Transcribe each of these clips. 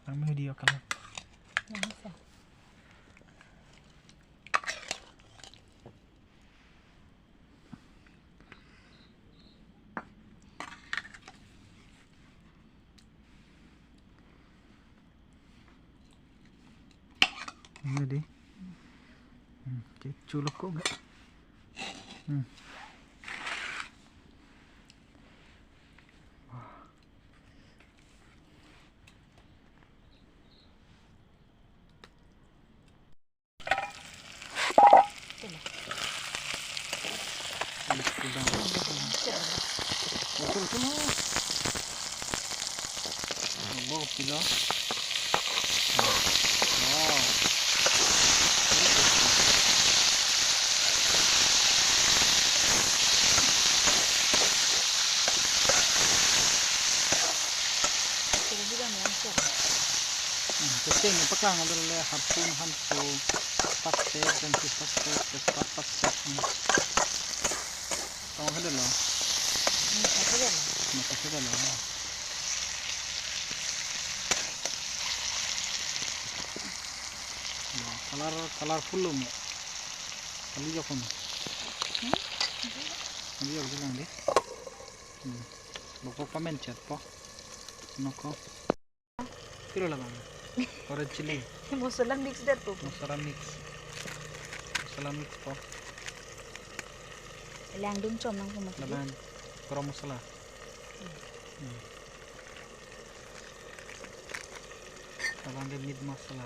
Ang video ka lang. Ini deh. Culuk kok enggak? Bawa kilo. Wow. Kasi napakang adalah hapun hantu paste dan paste cepat paste. Kau ada loh. Makasih dah loh. Colorful loh. Kali jauh ni. Kali jauh jalan deh. Bapa komen chat po. Noko. Kilo lah bang. Orange chili. Masala mix dah tu. Masala mix po. Lang dun com nang kumat. Laban kurang masala. Laban dia mid masala.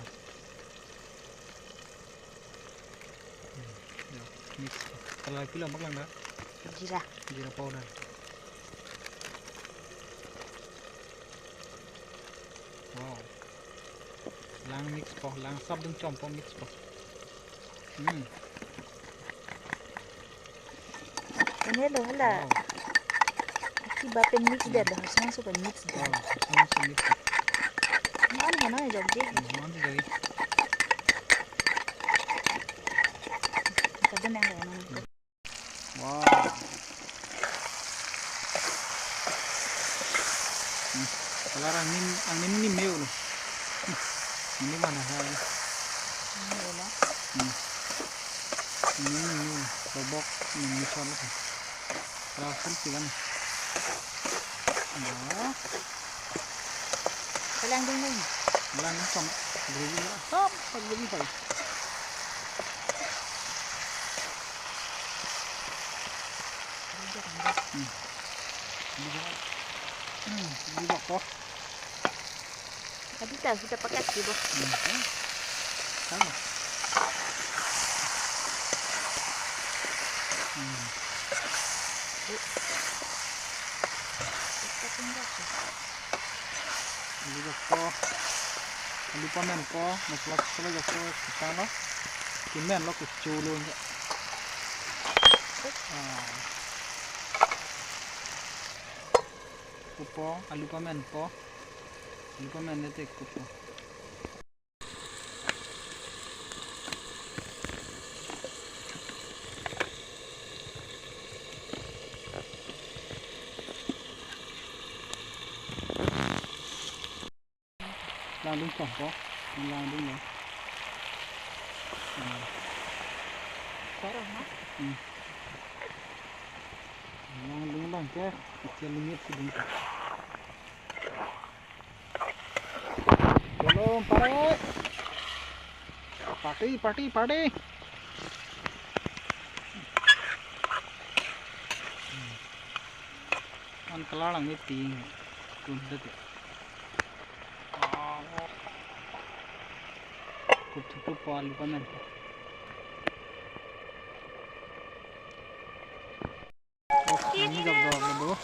Mix. Kalau kilo apa lang dah? Jira powder. Wow. Lang mix po, lang sab dun com po mix po. Ini loh lah. Si bapen mix dah dah, semua suka mix dah. Semua mix. Mana ya jauh je? Mana jadi? Kada nang mana? Wow. Kalau angin ni meo loh. Ini mana hal? Ini lah. Ini bobok ini soalnya. Langsung kan. Nah. Lang dun ni. Lang sama. Beri lah. Stop. Beri pak. Beri pak po. Tadi tak kita pakai sih boh. Sama. Beri pak po. Lupa men po. Masalah kalau jauh kita lo. Kimen lo keculu ni. Kupo, lupa men po. Lupa men ni tek kupo. Landung po. Landung ya. Sarang mah. Landung lang ke. Kecil limit sedang. Belum party. An kelalang meeting. Kundet. Kututup palu pamen. Ini gabdo.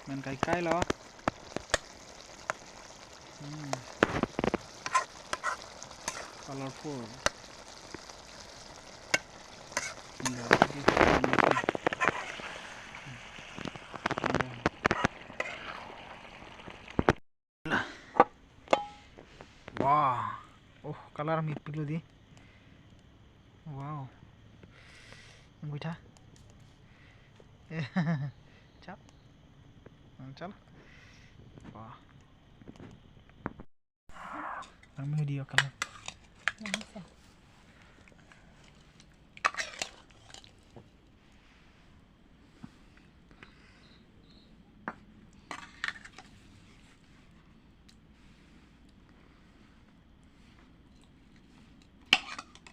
Men kai lo. Colorful. Wow. Oh, color meat piglo di. Wow. Muita. Chap. Chal. Wow. Kami dia kalau.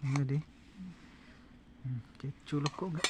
Ini deh. Kecu kok enggak.